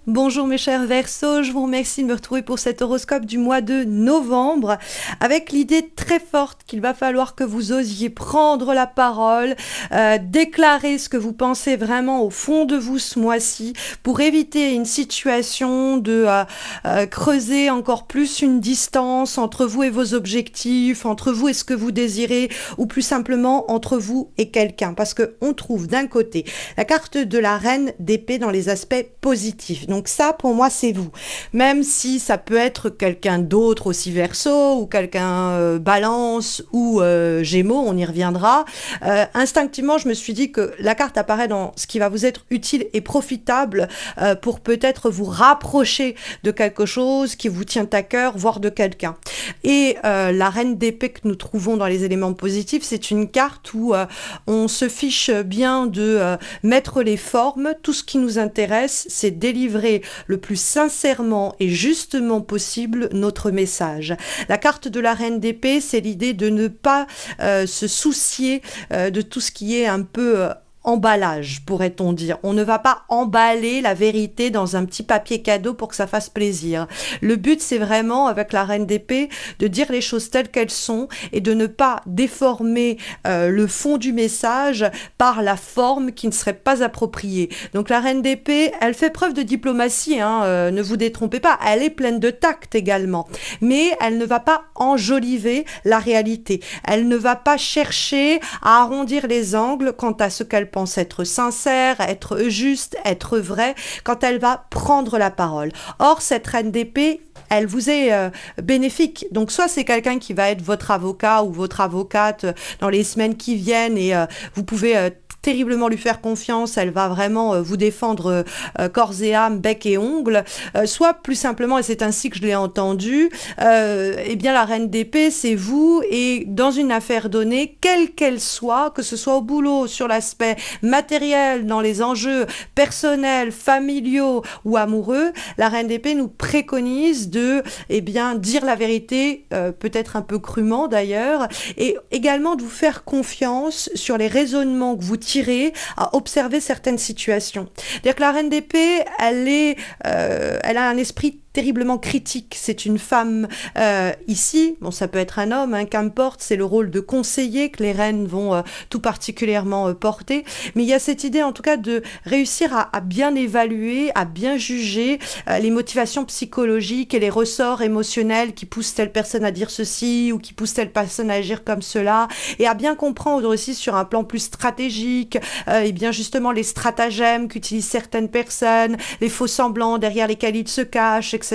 Bonjour mes chers Verseaux, je vous remercie de me retrouver pour cet horoscope du mois de novembre avec l'idée très forte qu'il va falloir que vous osiez prendre la parole, déclarer ce que vous pensez vraiment au fond de vous ce mois-ci pour éviter une situation de creuser encore plus une distance entre vous et vos objectifs, entre vous et ce que vous désirez ou plus simplement entre vous et quelqu'un parce qu'on trouve d'un côté la carte de la reine d'épée dans les aspects positifs. Donc ça, pour moi, c'est vous. Même si ça peut être quelqu'un d'autre aussi Verseau ou quelqu'un Balance ou Gémeaux, on y reviendra. Instinctivement, je me suis dit que la carte apparaît dans ce qui va vous être utile et profitable pour peut-être vous rapprocher de quelque chose qui vous tient à cœur, voire de quelqu'un. Et la reine d'épée que nous trouvons dans les éléments positifs, c'est une carte où on se fiche bien de mettre les formes. Tout ce qui nous intéresse, c'est délivrer le plus sincèrement et justement possible notre message. La carte de la reine d'épée, c'est l'idée de ne pas se soucier de tout ce qui est un peu emballage, pourrait-on dire. On ne va pas emballer la vérité dans un petit papier cadeau pour que ça fasse plaisir. Le but, c'est vraiment, avec la reine d'épée, de dire les choses telles qu'elles sont et de ne pas déformer le fond du message par la forme qui ne serait pas appropriée. Donc la reine d'épée, elle fait preuve de diplomatie, ne vous détrompez pas, elle est pleine de tact également. Mais elle ne va pas enjoliver la réalité. Elle ne va pas chercher à arrondir les angles quant à ce qu'elle pense être sincère, être juste, être vrai, quand elle va prendre la parole. Or, cette reine d'épée, elle vous est bénéfique. Donc, soit c'est quelqu'un qui va être votre avocat ou votre avocate dans les semaines qui viennent et vous pouvez terriblement lui faire confiance, elle va vraiment vous défendre corps et âme, bec et ongles, soit plus simplement, et c'est ainsi que je l'ai entendu, eh bien la reine d'épée, c'est vous, et dans une affaire donnée, quelle qu'elle soit, que ce soit au boulot, sur l'aspect matériel, dans les enjeux personnels, familiaux ou amoureux, la reine d'épée nous préconise de dire la vérité, peut-être un peu crûment d'ailleurs, et également de vous faire confiance sur les raisonnements que vous tirez à observer certaines situations. C'est-à-dire que la reine d'épée, elle a un esprit terriblement critique. C'est une femme ici, bon ça peut être un homme, qu'importe, c'est le rôle de conseiller que les reines vont tout particulièrement porter, mais il y a cette idée en tout cas de réussir à bien évaluer, à bien juger les motivations psychologiques et les ressorts émotionnels qui poussent telle personne à dire ceci ou qui poussent telle personne à agir comme cela, et à bien comprendre aussi sur un plan plus stratégique, et bien justement les stratagèmes qu'utilisent certaines personnes, les faux semblants derrière lesquels ils se cachent, etc.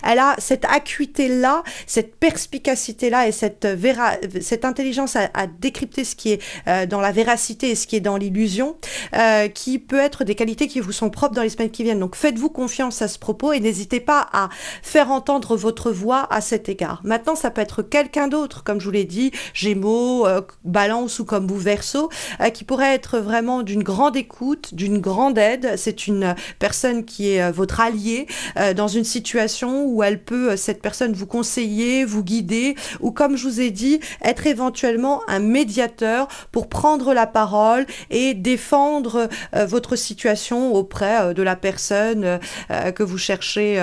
Elle a cette acuité-là, cette perspicacité-là et cette intelligence à décrypter ce qui est dans la véracité et ce qui est dans l'illusion, qui peut être des qualités qui vous sont propres dans les semaines qui viennent. Donc faites-vous confiance à ce propos et n'hésitez pas à faire entendre votre voix à cet égard. Maintenant, ça peut être quelqu'un d'autre, comme je vous l'ai dit, Gémeaux, Balance ou comme vous, Verseau, qui pourrait être vraiment d'une grande écoute, d'une grande aide. C'est une personne qui est votre allié dans une situation où elle peut, cette personne, vous conseiller, vous guider, ou comme je vous ai dit, être éventuellement un médiateur pour prendre la parole et défendre votre situation auprès de la personne que vous cherchez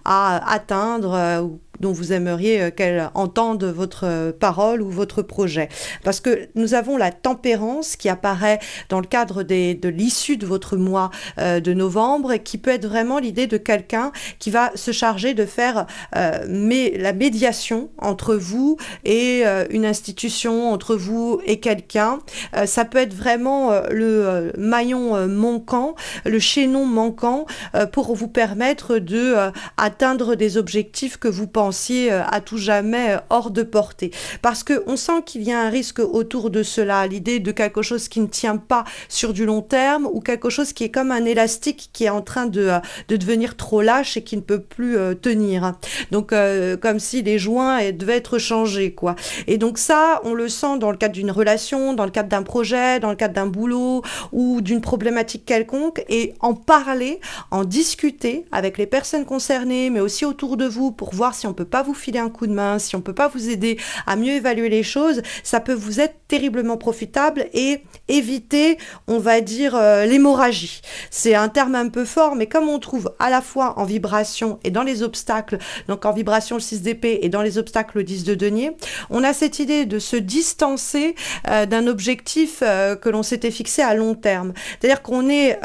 à atteindre dont vous aimeriez qu'elle entende votre parole ou votre projet. Parce que nous avons la tempérance qui apparaît dans le cadre de l'issue de votre mois de novembre, et qui peut être vraiment l'idée de quelqu'un qui va se charger de faire la médiation entre vous et une institution, entre vous et quelqu'un. Ça peut être vraiment le maillon manquant, le chaînon manquant pour vous permettre de atteindre des objectifs que vous pensez à tout jamais hors de portée. Parce qu'on sent qu'il y a un risque autour de cela, l'idée de quelque chose qui ne tient pas sur du long terme, ou quelque chose qui est comme un élastique qui est en train de devenir trop lâche et qui ne peut plus tenir. Donc comme si les joints devaient être changés, quoi. Et donc ça, on le sent dans le cadre d'une relation, dans le cadre d'un projet, dans le cadre d'un boulot ou d'une problématique quelconque, et en parler, en discuter avec les personnes concernées, mais aussi autour de vous pour voir si on peut peut pas vous filer un coup de main, si on peut pas vous aider à mieux évaluer les choses, ça peut vous être terriblement profitable et éviter, on va dire, l'hémorragie. C'est un terme un peu fort, mais comme on trouve à la fois en vibration et dans les obstacles, donc en vibration le 6 d'épée et dans les obstacles le 10 de denier, on a cette idée de se distancer d'un objectif que l'on s'était fixé à long terme. C'est-à-dire qu'on est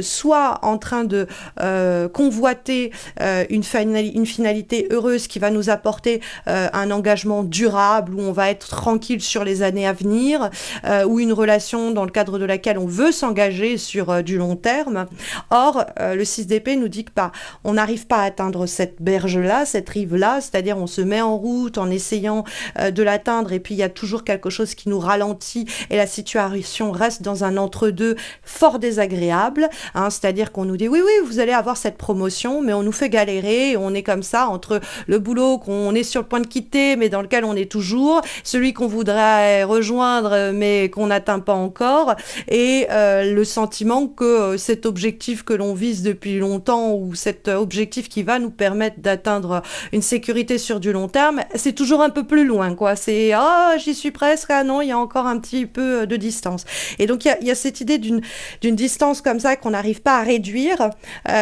soit en train de convoiter une finalité heureuse qui va nous apporter un engagement durable, où on va être tranquille sur les années à venir, ou une relation dans le cadre de laquelle on veut s'engager sur du long terme. Or, le 6 d'épée nous dit que on n'arrive pas à atteindre cette berge-là, cette rive-là, c'est-à-dire on se met en route en essayant de l'atteindre, et puis il y a toujours quelque chose qui nous ralentit et la situation reste dans un entre-deux fort désagréable, hein, c'est-à-dire qu'on nous dit oui, vous allez avoir cette promotion, mais on nous fait galérer, et on est comme ça entre le boulot qu'on est sur le point de quitter, mais dans lequel on est toujours, celui qu'on voudrait rejoindre, mais qu'on n'atteint pas encore, et le sentiment que cet objectif que l'on vise depuis longtemps, ou cet objectif qui va nous permettre d'atteindre une sécurité sur du long terme, c'est toujours un peu plus loin, quoi. C'est j'y suis presque, non, il y a encore un petit peu de distance. Et donc il y a cette idée d'une distance comme ça qu'on n'arrive pas à réduire,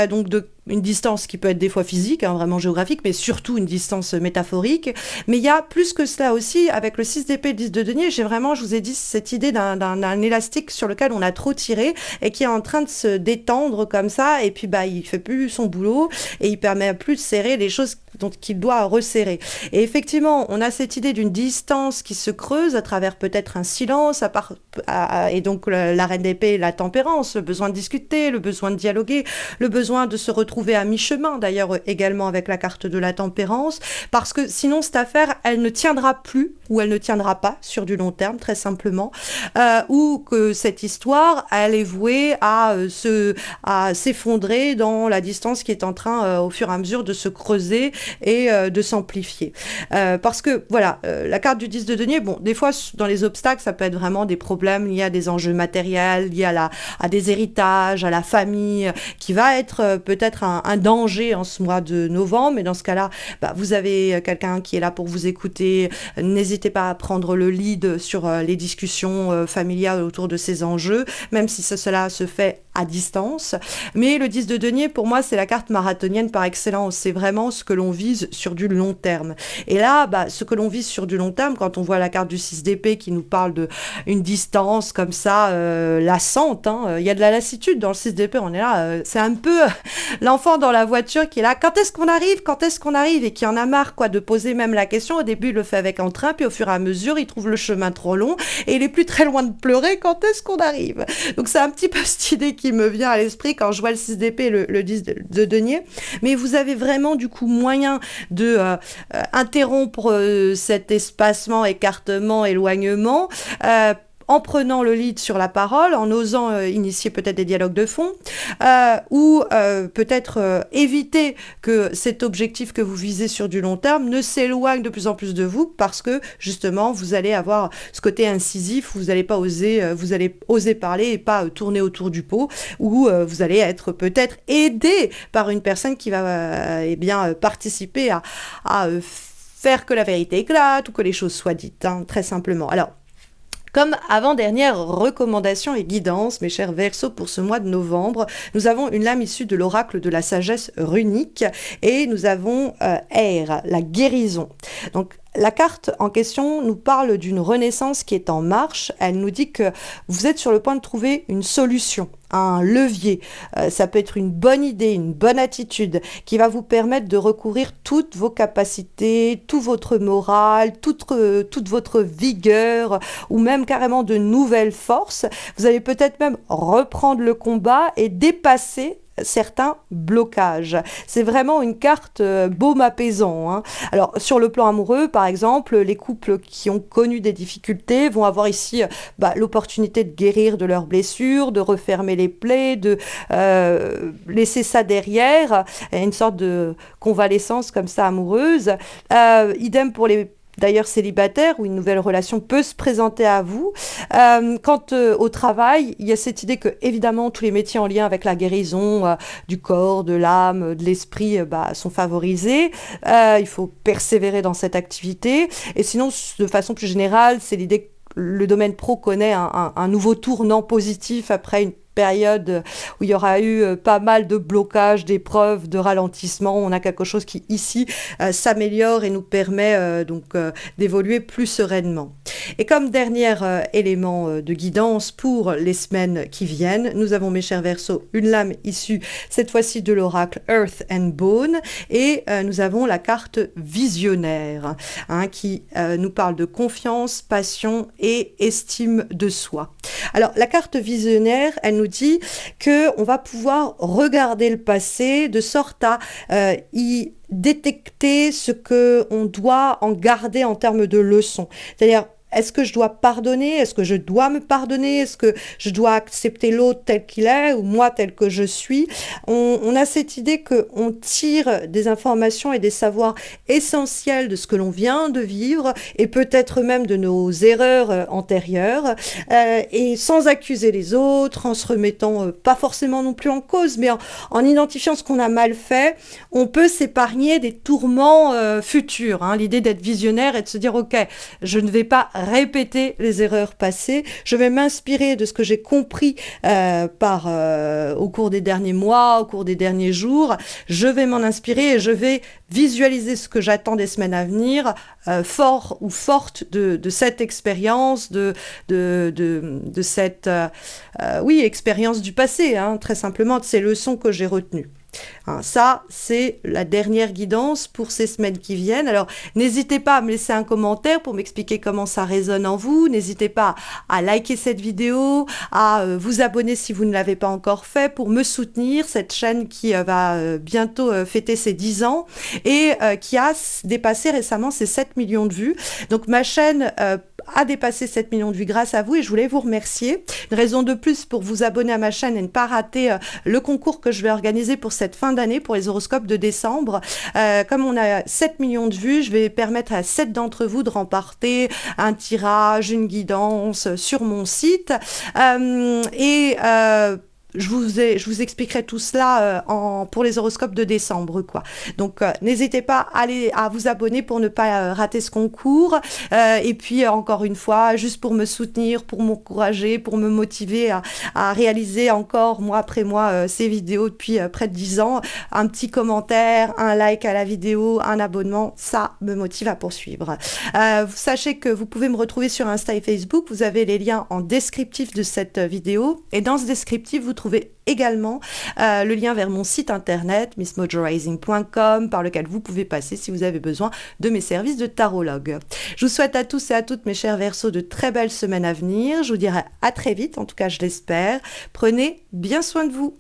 donc une distance qui peut être des fois physique, hein, vraiment géographique, mais surtout une distance métaphorique. Mais il y a plus que cela aussi, avec le 6 d'épée et le 10 de denier, je vous ai dit, cette idée d'un élastique sur lequel on a trop tiré et qui est en train de se détendre comme ça, et puis il fait plus son boulot et il permet plus de serrer les choses qu'il doit resserrer. Et effectivement, on a cette idée d'une distance qui se creuse à travers peut-être un silence, et donc la reine d'épée, la tempérance, le besoin de discuter, le besoin de dialoguer, le besoin de se retrouver à mi-chemin, d'ailleurs également avec la carte de la tempérance, parce que sinon cette affaire, elle ne tiendra plus, ou elle ne tiendra pas sur du long terme, très simplement, ou que cette histoire, elle est vouée à s'effondrer dans la distance qui est en train, au fur et à mesure, de se creuser et de s'amplifier. Parce que, voilà, la carte du 10 de denier, bon, des fois, dans les obstacles, ça peut être vraiment des problèmes liés à des enjeux matériels, liés à des héritages, à la famille, qui va être peut-être un danger en ce mois de novembre, mais dans ce cas-là, vous avez quelqu'un qui est là pour vous écouter. N'hésitez pas à prendre le lead sur les discussions familiales autour de ces enjeux, même si cela se fait à distance. Mais le 10 de denier, pour moi, c'est la carte marathonienne par excellence. C'est vraiment ce que l'on vise sur du long terme. Et là, ce que l'on vise sur du long terme, quand on voit la carte du 6 d'épée qui nous parle d'une distance comme ça, lassante, hein. Il y a de la lassitude dans le 6 d'épée, on est là, c'est un peu l'enfant dans la voiture qui est là, quand est-ce qu'on arrive, et qui en a marre, quoi, de poser même la question. Au début, il le fait avec entrain, puis au fur et à mesure, il trouve le chemin trop long, et il est plus très loin de pleurer, quand est-ce qu'on arrive. Donc c'est un petit peu cette idée qui me vient à l'esprit quand je vois le 6 d'épée et le 10 de denier. Mais vous avez vraiment du coup moyen de interrompre cet espacement, écartement, éloignement, en prenant le lead sur la parole, en osant initier peut-être des dialogues de fond, ou peut-être éviter que cet objectif que vous visez sur du long terme ne s'éloigne de plus en plus de vous, parce que justement vous allez avoir ce côté incisif, vous allez oser parler et pas tourner autour du pot, ou vous allez être peut-être aidé par une personne qui va participer à faire que la vérité éclate, ou que les choses soient dites, hein, très simplement. Alors, comme avant-dernière recommandation et guidance, mes chers Verseaux, pour ce mois de novembre, nous avons une lame issue de l'oracle de la sagesse runique, et nous avons Air, la guérison. Donc, la carte en question nous parle d'une renaissance qui est en marche. Elle nous dit que vous êtes sur le point de trouver une solution, un levier. Ça peut être une bonne idée, une bonne attitude qui va vous permettre de recourir toutes vos capacités, tout votre morale, toute votre vigueur, ou même carrément de nouvelles forces. Vous allez peut-être même reprendre le combat et dépasser certains blocages. C'est vraiment une carte baume apaisant, hein. Alors, sur le plan amoureux, par exemple, les couples qui ont connu des difficultés vont avoir ici l'opportunité de guérir de leurs blessures, de refermer les plaies, de laisser ça derrière, une sorte de convalescence comme ça amoureuse. Idem pour les d'ailleurs célibataire, où une nouvelle relation peut se présenter à vous. Quant au travail, il y a cette idée que, évidemment, tous les métiers en lien avec la guérison du corps, de l'âme, de l'esprit sont favorisés. Il faut persévérer dans cette activité. Et sinon, de façon plus générale, c'est l'idée que le domaine pro connaît un nouveau tournant positif après une période où il y aura eu pas mal de blocages, d'épreuves, de ralentissements. On a quelque chose qui, ici, s'améliore et nous permet d'évoluer plus sereinement. Et comme dernier élément de guidance pour les semaines qui viennent, nous avons, mes chers Verseaux, une lame issue, cette fois-ci de l'oracle Earth and Bone, et nous avons la carte visionnaire, qui nous parle de confiance, passion et estime de soi. Alors, la carte visionnaire, elle nous dit qu'on va pouvoir regarder le passé de sorte à y détecter ce qu'on doit en garder en termes de leçons. C'est-à-dire, est-ce que je dois pardonner? Est-ce que je dois me pardonner? Est-ce que je dois accepter l'autre tel qu'il est ou moi tel que je suis? On a cette idée qu'on tire des informations et des savoirs essentiels de ce que l'on vient de vivre et peut-être même de nos erreurs antérieures et sans accuser les autres, en se remettant pas forcément non plus en cause, mais en identifiant ce qu'on a mal fait, on peut s'épargner des tourments futurs. L'idée d'être visionnaire et de se dire, ok, je ne vais pas répéter les erreurs passées. Je vais m'inspirer de ce que j'ai compris au cours des derniers mois, au cours des derniers jours. Je vais m'en inspirer et je vais visualiser ce que j'attends des semaines à venir, fort ou forte de cette expérience, de cette expérience du passé, très simplement, de ces leçons que j'ai retenues. Ça, c'est la dernière guidance pour ces semaines qui viennent. Alors, n'hésitez pas à me laisser un commentaire pour m'expliquer comment ça résonne en vous. N'hésitez pas à liker cette vidéo, à vous abonner si vous ne l'avez pas encore fait pour me soutenir. Cette chaîne qui va bientôt fêter ses 10 ans et qui a dépassé récemment ses 7 millions de vues. Donc, ma chaîne a dépassé 7 millions de vues grâce à vous et je voulais vous remercier. Une raison de plus pour vous abonner à ma chaîne et ne pas rater le concours que je vais organiser pour cette fin d'année, pour les horoscopes de décembre. Comme on a 7 millions de vues, je vais permettre à 7 d'entre vous de remporter un tirage, une guidance sur mon site. Je vous expliquerai tout cela pour les horoscopes de décembre, quoi. Donc, n'hésitez pas à vous abonner pour ne pas rater ce concours. Et puis, encore une fois, juste pour me soutenir, pour m'encourager, pour me motiver à réaliser encore, mois après mois, ces vidéos depuis près de 10 ans. Un petit commentaire, un like à la vidéo, un abonnement, ça me motive à poursuivre. Sachez que vous pouvez me retrouver sur Insta et Facebook. Vous avez les liens en descriptif de cette vidéo. Et dans ce descriptif, vous trouvez également le lien vers mon site internet missmojorising.com par lequel vous pouvez passer si vous avez besoin de mes services de tarologue. Je vous souhaite à tous et à toutes, mes chers Verseaux, de très belles semaines à venir. Je vous dirai à très vite, en tout cas je l'espère. Prenez bien soin de vous.